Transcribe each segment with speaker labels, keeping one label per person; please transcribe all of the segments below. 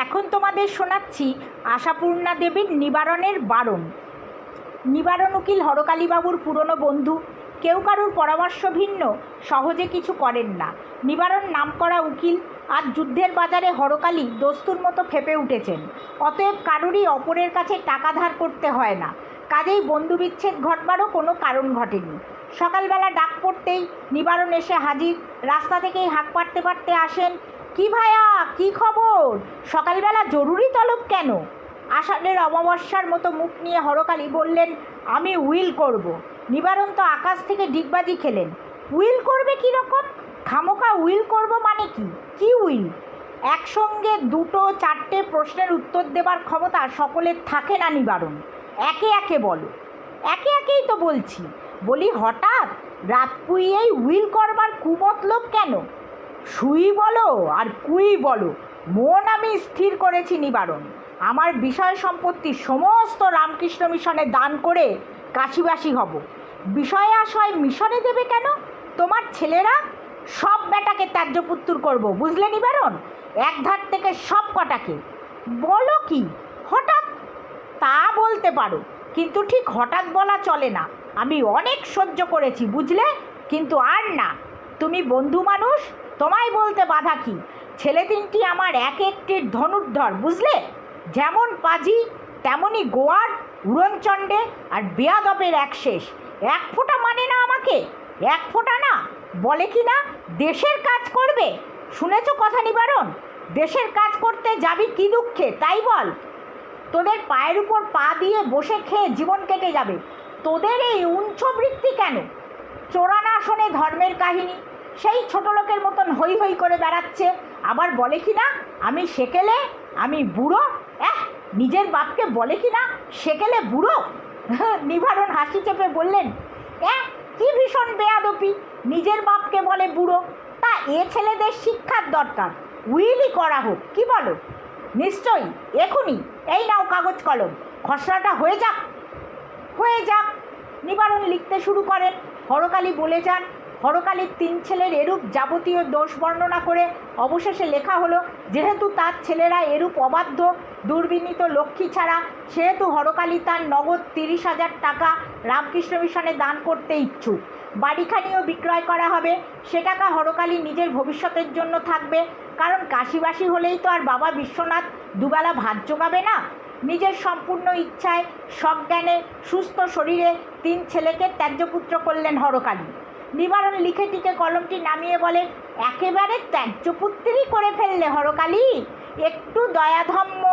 Speaker 1: এখন তোমাদের শোনাচ্ছি আশাপূর্ণা দেবীর নিবারণের বারণ। নিবারণ উকিল হরকালীবাবুর পুরনো বন্ধু, কেউ কারুর পরামর্শ ভিন্ন সহজে কিছু করেন না। নিবারণ নামকরা উকিল, আজ যুদ্ধের বাজারে হরকালী দস্তুর মতো ফেপে উঠেছেন। অতএব কারুরই অপরের কাছে টাকা ধার করতে হয় না, কাজেই বন্ধুবিচ্ছেদ ঘটবারও কোনো কারণ ঘটেনি। সকালবেলা ডাক পড়তেই নিবারণ এসে হাজির। রাস্তা থেকেই হাঁক পাড়তে পাড়তে আসেন। কি ভাইয়া, কি খবর? সকালবেলা জরুরি তলব কেন? আষাঢ়ের অমাবস্যার মতো মুখ নিয়ে হরকালী বললেন, আমি উইল করব। নিবারণ তো আকাশ থেকে ডিগবাজি খেলেন। উইল করবে কীরকম? খামোকা উইল করব মানে কি? কি উইল? একসঙ্গে দুটো চারটে প্রশ্নের উত্তর দেবার ক্ষমতা সকলের থাকে না নিবারণ। একে একে বলো। একে একেই তো বলছি। বলি হঠাৎ রাত পুইয়েই উইল করবার কুমতলব কেন? সুই বলো আর কুই বলো, মন আমি স্থির করেছি নিবারণ, আমার বিষয় সম্পত্তি সমস্ত রামকৃষ্ণ মিশনে দান করে কাশিবাসী হব। বিষয় আশয় মিশনে দেবে কেন? তোমার ছেলেরা সব বেটাকে ত্যায্যপুত্তুর করব, বুঝলে নিবারণ? এক ধার থেকে সব কটাকে। বলো কি হঠাৎ? তা বলতে পারো, কিন্তু ঠিক হঠাৎ বলা চলে না। আমি অনেক সহ্য করেছি, বুঝলে, কিন্তু আর না। তুমি বন্ধু মানুষ, তোমায় বলতে বাধা কি? ছেলে তিনটি আমার এক একটির ধনুর্ধর, বুঝলে, যেমন পাজি তেমনই গোয়ার, উড়নচণ্ডে আর বেয়াদবের এক শেষ। এক ফোঁটা মানে না আমাকে, এক ফোঁটা না। বলে কি না দেশের কাজ করবে? শুনেছ কথা নিবারণ? দেশের কাজ করতে যাবি কি দুঃখে তাই বল? তোদের পায়ের উপর পা দিয়ে বসে খেয়ে জীবন কেটে যাবে। তোদের এই উঞ্চবৃত্তি কেন? চোরানা শোনে ধর্মের কাহিনী, সেই ছোট লোকের মতন হই হই করে বেড়াচ্ছে। আবার বলে কি না আমি সেকেলে, আমি বুড়ো। নিজের বাপকে বলে কি না সেকেলে বুড়ো। নিবারণ হাসি চেপে বললেন, কি ভীষণ বেয়াদপি, নিজের বাপকে বলে বুড়ো। তা এ ছেলেদের শিক্ষার দরকার, উইলই করা হোক, কি বলো? নিশ্চয়ই, এখনই। এই নাও কাগজ কলম, খসড়াটা হয়ে যাক। হয়ে যাক। নিবারণ লিখতে শুরু করেন। হরকালী বলে যান। হরকালীর তিন ছেলের এরূপ যাবতীয় দোষ বর্ণনা করে অবশেষে লেখা হলো, যেহেতু তার ছেলেরা এরূপ অবাধ্য দুর্বিনীত লক্ষ্মী ছাড়া, সেহেতু হরকালী তার নগদ 30,000 টাকা রামকৃষ্ণ মিশনে দান করতে ইচ্ছুক। বাড়িখানিও বিক্রয় করা হবে। সে টাকা হরকালী নিজের ভবিষ্যতের জন্য থাকবে, কারণ কাশিবাসী হলেই তো আর বাবা বিশ্বনাথ দুবেলা ভাত জোগাবে না। নিজের সম্পূর্ণ ইচ্ছায়, সজ্ঞানে, সুস্থ শরীরে তিন ছেলেকে ত্যায্যপুত্র করলেন হরকালী। নিবারণ লিখে টিকে কলমটি নামিয়ে বলে, একেবারে ত্যায্যপুত্রই করে ফেললে হরকালী, একটু দয়াধম্ম।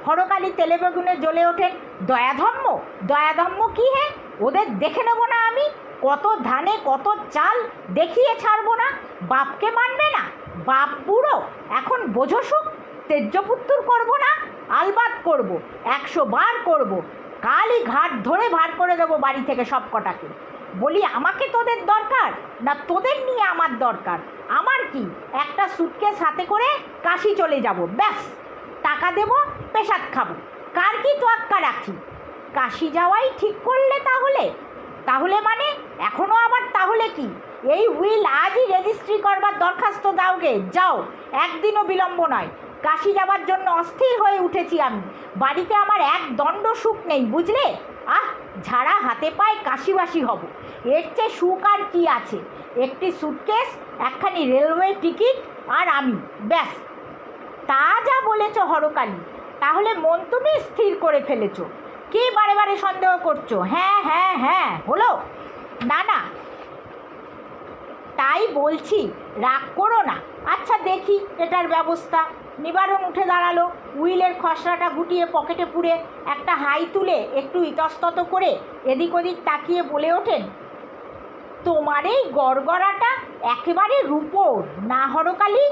Speaker 1: হরকালী তেলে বেগুনে জ্বলে ওঠেন। দয়াধম্ম? দয়াধম্ম কি হে? ওদের দেখে নেব না আমি? কত ধানে কত চাল দেখিয়ে ছাড়বো না? বাপকে মানবে না? বাপ বুড়ো, এখন বোঝো সুখ। ত্যায্যপুত্তুর করবো না? আলবাত করব, 100 বার করব। কালই ঘাট ধরে ভার করে দেবো বাড়ি থেকে সব কটাকে। বলি আমাকে তোদের দরকার না তোদের নিয়ে আমার দরকার? আমার কি, একটা সুটকেস হাতে করে কাশি চলে যাব, ব্যাস। টাকা দেব, পেশাদ খাবো, কার কি তোয়াক্কা রাখি? কাশি যাওয়াই ঠিক করলে তাহলে? তাহলে মানে এখনও আবার তাহলে কি? এই উইল আজই রেজিস্ট্রি করবার দরখাস্ত দাওগে, যাও, একদিনও বিলম্ব নয়। কাশি যাবার জন্য অস্থির হয়ে উঠেছি আমি। বাড়িতে আমার এক দণ্ড সুখ নেই, বুঝলে? ঝাড়া হাতে পায়ে কাশিবাসী হব, এর চেয়ে সুখ আর কি আছে? একটি সুটকেস, একখানি রেলওয়ে টিকিট আর আমি, ব্যাস। তা যা বলেছ হরকালী, তাহলে মন তুমি স্থির করে ফেলেছ? কি বারে বারে সন্দেহ করছো? হ্যাঁ হ্যাঁ হ্যাঁ হলো? না না, তাই বলছি, রাগ করো না। আচ্ছা দেখি এটার ব্যবস্থা। নিবারণ উঠে দাঁড়ালো। উইলের খসড়াটা গুটিয়ে পকেটে পুরে একটা হাই তুলে একটু ইতস্তত করে এদিক ওদিক তাকিয়ে বলে ওঠেন, তোমার এই গড়গড়াটা একেবারে রূপোর না হরকালী?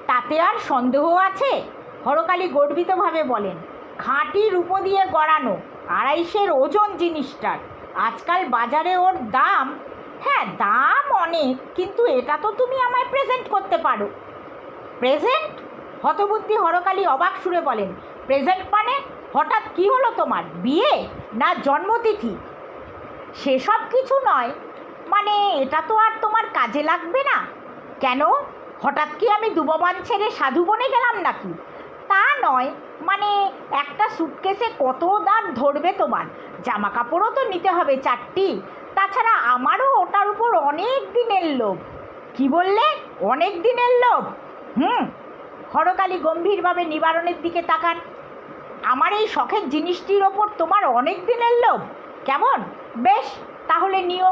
Speaker 1: তাতে আর সন্দেহ আছে? হরকালী গর্বিতভাবে বলেন, খাঁটি রূপো দিয়ে গড়ানো, 250-এর ওজন জিনিসটার। আজকাল বাজারে ওর দাম, হ্যাঁ দাম অনেক, কিন্তু এটা তো তুমি আমায় প্রেজেন্ট করতে পারো। প্রেজেন্ট? হতবুদ্ধি হরকালী অবাক সুরে বলেন, প্রেজেন্ট মানে? হঠাৎ কি হলো তোমার? বিয়ে না জন্মতিথি? সেসব কিছু নয়, মানে এটা তো আর তোমার কাজে লাগবে না। কেন? হঠাৎ কি আমি দুবাবান ছেড়ে সাধু বনে গেলাম নাকি? তা নয়, মানে একটা সুটকেসে কত দাঁত ধরবে তোমার? জামা কাপড়ও তো নিতে হবে 4টি। তাছাড়া আমারও ওটার উপর অনেক দিনের লোভ। কি বললে? অনেক দিনের লোভ? হরকালী গম্ভীরভাবে নিবারণের দিকে তাকান। আমার এই শখের জিনিসটির ওপর তোমার অনেক দিনের লোভ? কেমন? বেশ, তাহলে নিও।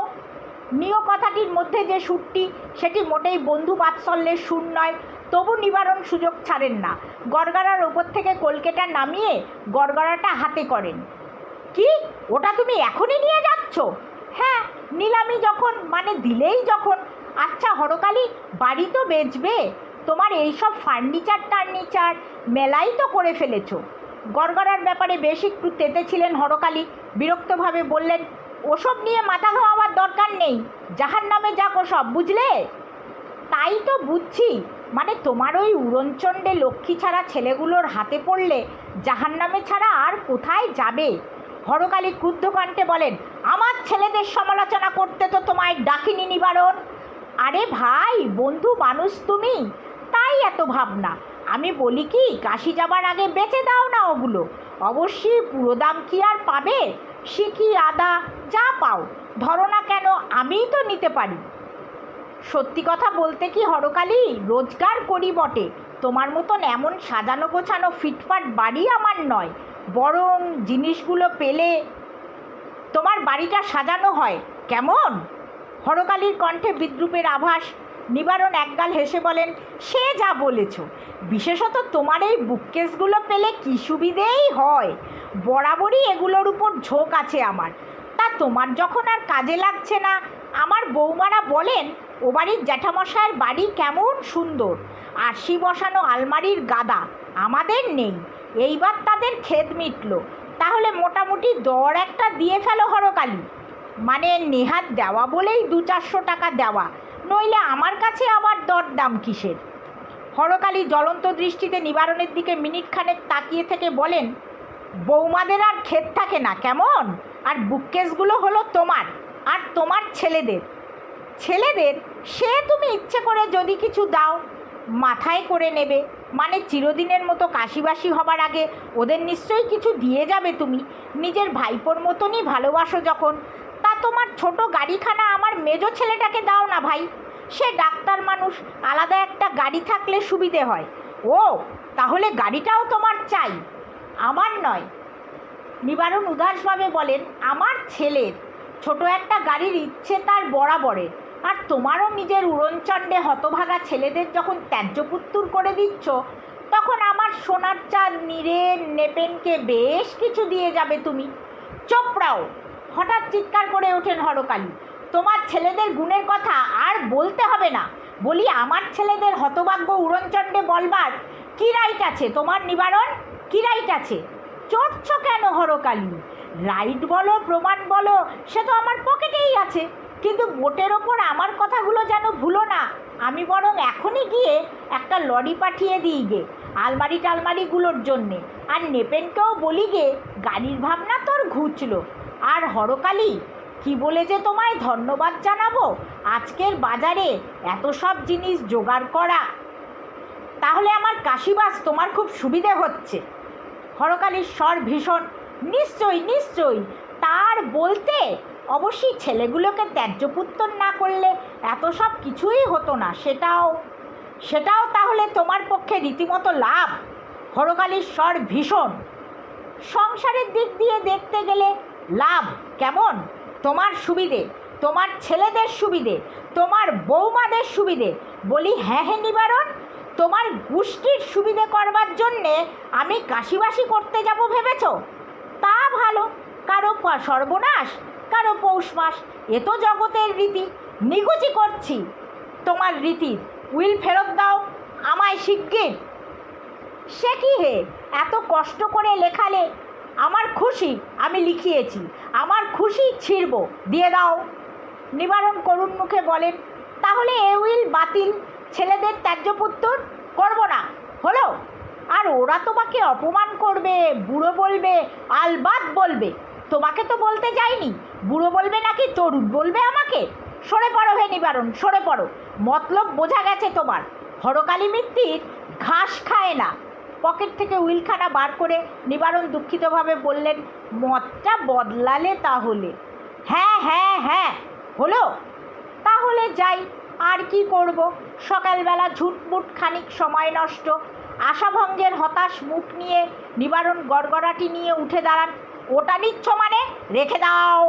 Speaker 1: নিও কথাটির মধ্যে যে সুরটি, সেটি মোটেই বন্ধু বাৎসল্যের সুর নয়। তবু নিবারণ সুযোগ ছাড়েন না। গড়গড়ার ওপর থেকে কলকেটা নামিয়ে গড়গড়াটা হাতে করেন। কি, ওটা তুমি এখনই নিয়ে যাচ্ছ? হ্যাঁ, নিলামি যখন, মানে দিলেই যখন। আচ্ছা হরকালী, বাড়ি তো বেচবে, তোমার এইসব ফার্নিচার মেলাই তো করে ফেলেছ। গড়গড়ার ব্যাপারে বেশ একটু তেতে ছিলেন হরকালী। বিরক্তভাবে বললেন, ওসব নিয়ে মাথা ঘামাবার দরকার নেই, জাহান্নামে যাক ওসব, বুঝলে? তাই তো বুঝছি, মানে তোমার ওই উড়নচণ্ডে লক্ষ্মী ছাড়া ছেলেগুলোর হাতে পড়লে জাহান্নামে ছাড়া আর কোথায় যাবে? হরকালী ক্রুদ্ধ কণ্ঠে বলেন, আমার ছেলেদের সমালোচনা করতে তো তোমায় ডাকিনি নিবারণ। আরে ভাই, বন্ধু মানুষ তুমি, তাই এত ভাবনা। আমি বলি কি, কাশি যাবার আগে বেচে দাও না ওগুলো। অবশ্যই পুরো দাম কি আর পাবে? সিকি আদা যা পাও ধরো না কেন, আমিই তো নিতে পারি। সত্যি কথা বলতে কি হরকালী, রোজগার করি বটে, তোমার মতন এমন সাজানো গোছানো ফিটফাট বাড়ি আমার নয়। বরং জিনিসগুলো পেলে তোমার বাড়িটা সাজানো হয় কেমন? হরকালীর কণ্ঠে বিদ্রূপের আভাস। নিবারণ একগাল হেসে বলেন, সে যা বলেছ। বিশেষত তোমার এই বুককেসগুলো পেলে কী সুবিধেই হয়। বরাবরই এগুলোর উপর ঝোঁক আছে আমার। তা তোমার যখন আর কাজে লাগছে না, আমার বৌমারা বলেন ও বাড়ির জ্যাঠামশায়ের বাড়ি কেমন সুন্দর, আরশি বসানো আলমারির গাদা আমাদের নেই। এইবার তাদের খেদ মিটল। তাহলে মোটামুটি দর একটা দিয়ে ফেলো হরকালী। মানে নেহাত দেওয়া বলেই 200-400 টাকা দেওয়া, নইলে আমার কাছে আবার দরদাম কিসের? হরকালী জ্বলন্ত দৃষ্টিতে নিবারণের দিকে মিনিটখানেক তাকিয়ে থেকে বলেন, বৌমাদের আর খেদ থাকে না কেমন? আর বুককেসগুলো হলো তোমার আর তোমার ছেলেদের। ছেলেদের? সে তুমি ইচ্ছে করে যদি কিছু দাও, মাথায় করে নেবে, মানে চিরদিনের মতো কাশিবাসি হবার আগে ওদের নিশ্চয়ই কিছু দিয়ে যাবে তুমি। নিজের ভাইপোর মতনই ভালোবাসো যখন। তা তোমার ছোট গাড়িখানা আমার মেজো ছেলেটাকে দাও না ভাই, সে ডাক্তার মানুষ, আলাদা একটা গাড়ি থাকলে সুবিধে হয়। ও, তাহলে গাড়িটাও তোমার চাই? আমার নয়। নিবারণ উদাসভাবে বলেন, আমার ছেলের। ছোট একটা গাড়ির ইচ্ছে তার বরাবরের। আর তোমারও নিজের উড়নচণ্ডে হতভাগা ছেলেদের যখন ত্যায্যপুত্তুর করে দিচ্ছ, তখন আমার সোনার চাঁদ নীরেন নেপেনকে বেশ কিছু দিয়ে যাবে তুমি। চোপড়াও! হঠাৎ চিৎকার করে ওঠেন হরকালী, তোমার ছেলেদের গুণের কথা আর বলতে হবে না। বলি, আমার ছেলেদের হতভাগ্য উড়নচণ্ডে বলবার কী রাইট আছে তোমার নিবারণ? কী রাইট আছে? চড়ছ কেন হরকালী? রাইট বলো প্রমাণ বলো, সে তো আমার পকেটেই আছে। কিন্তু বোটের ওপর আমার কথাগুলো যেন ভুলো না। আমি বরং এখনই গিয়ে একটা লরি পাঠিয়ে দিই গে আলমারিগুলোর জন্যে। আর নেপেনকেও বলি গে, গাড়ির ভাবনা তোর ঘুচলো। আর হরকালী, কি বলে যে তোমায় ধন্যবাদ জানাবো আজকের বাজারে এত সব জিনিস জোগাড় করা। তাহলে আমার কাশিবাস তোমার খুব সুবিধে হচ্ছে। হরকালীর স্বর ভীষণ। নিশ্চয়ই। তার বলতে অবশ্যই ছেলেগুলোকে ত্যায্যপুত্তর না করলে এত সব কিছুই হতো না। সেটাও তাহলে তোমার পক্ষে রীতিমতো লাভ। হরকালীর স্বর ভীষণ। সংসারের দিক দিয়ে দেখতে গেলে লাভ কেমন? তোমার সুবিধে, তোমার ছেলেদের সুবিধে, তোমার বৌমাদের সুবিধে। বলি, হ্যাঁ নিবারণ, তোমার গোষ্ঠীর সুবিধে করবার জন্যে আমি কাশিবাসি করতে যাব ভেবেছ? তা ভালো, কারো সর্বনাশ, কারো পৌষ মাস, এ তো জগতের রীতি। নিগুচি করছি তোমার রীতির। উইল ফেরত দাও আমায় শিগগির। সে কি হে, এত কষ্ট করে লেখালে? আমার খুশি, আমি লিখিয়েছি, আমার খুশি ছিঁড়ব, দিয়ে দাও। নিবারণ করুণ মুখে বলেন, তাহলে এ উইল বাতিল, ছেলেদের ত্যায্যপুত্তর করব না, হলো? আর ওরা তোমাকে অপমান করবে, বুড়ো বলবে, আলবাত বলবে। তোমাকে তো বলতে যাইনি, বুড়ো বলবে নাকি তরুণ বলবে আমাকে? সরে পড়ো হে নিবারণ, সরে পড়ো। মতলব বোঝা গেছে তোমার। হরকালী মিত্তির ঘাস খায় না। পকেট থেকে উইলখানা বার করে নিবারণ দুঃখিতভাবে বললেন, মতটা বদলালে তাহলে? হ্যাঁ হ্যাঁ হ্যাঁ, হলো। তাহলে যাই, আর কি করব। সকালবেলা ঝুটমুট খানিক সময় নষ্ট। আশাভঙ্গের হতাশ মুখ নিয়ে নিবারণ গড়গড়াটি নিয়ে উঠে দাঁড়ান। ওটা নিচ্ছ মানে? রেখে দাও,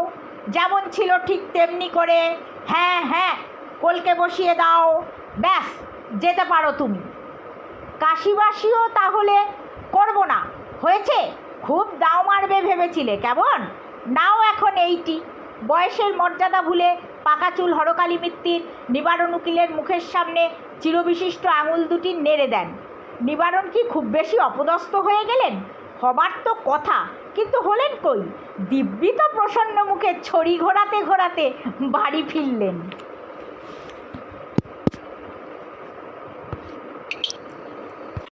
Speaker 1: যেমন ছিল ঠিক তেমনি করে। হ্যাঁ হ্যাঁ, কলকে বসিয়ে দাও, ব্যাস যেতে পারো তুমি। কাশিবাসিও তাহলে করব না, হয়েছে? খুব দাও মারবে ভেবেছিলে কেমন? নাও এখন এইটি। বয়সের মর্যাদা ভুলে পাকা চুল হরকালী মিত্তির নিবারণ উকিলের মুখের সামনে চিরবিশিষ্ট আঙুল দুটি নেড়ে দেন। নিবারণ কি খুব বেশি অপদস্থ হয়ে গেলেন? হবার তো কথা, কিন্তু হলেন কই? দিব্যি তো প্রসন্ন মুখে ছড়ি ঘোরাতে ঘোরাতে বাড়ি ফিরলেন।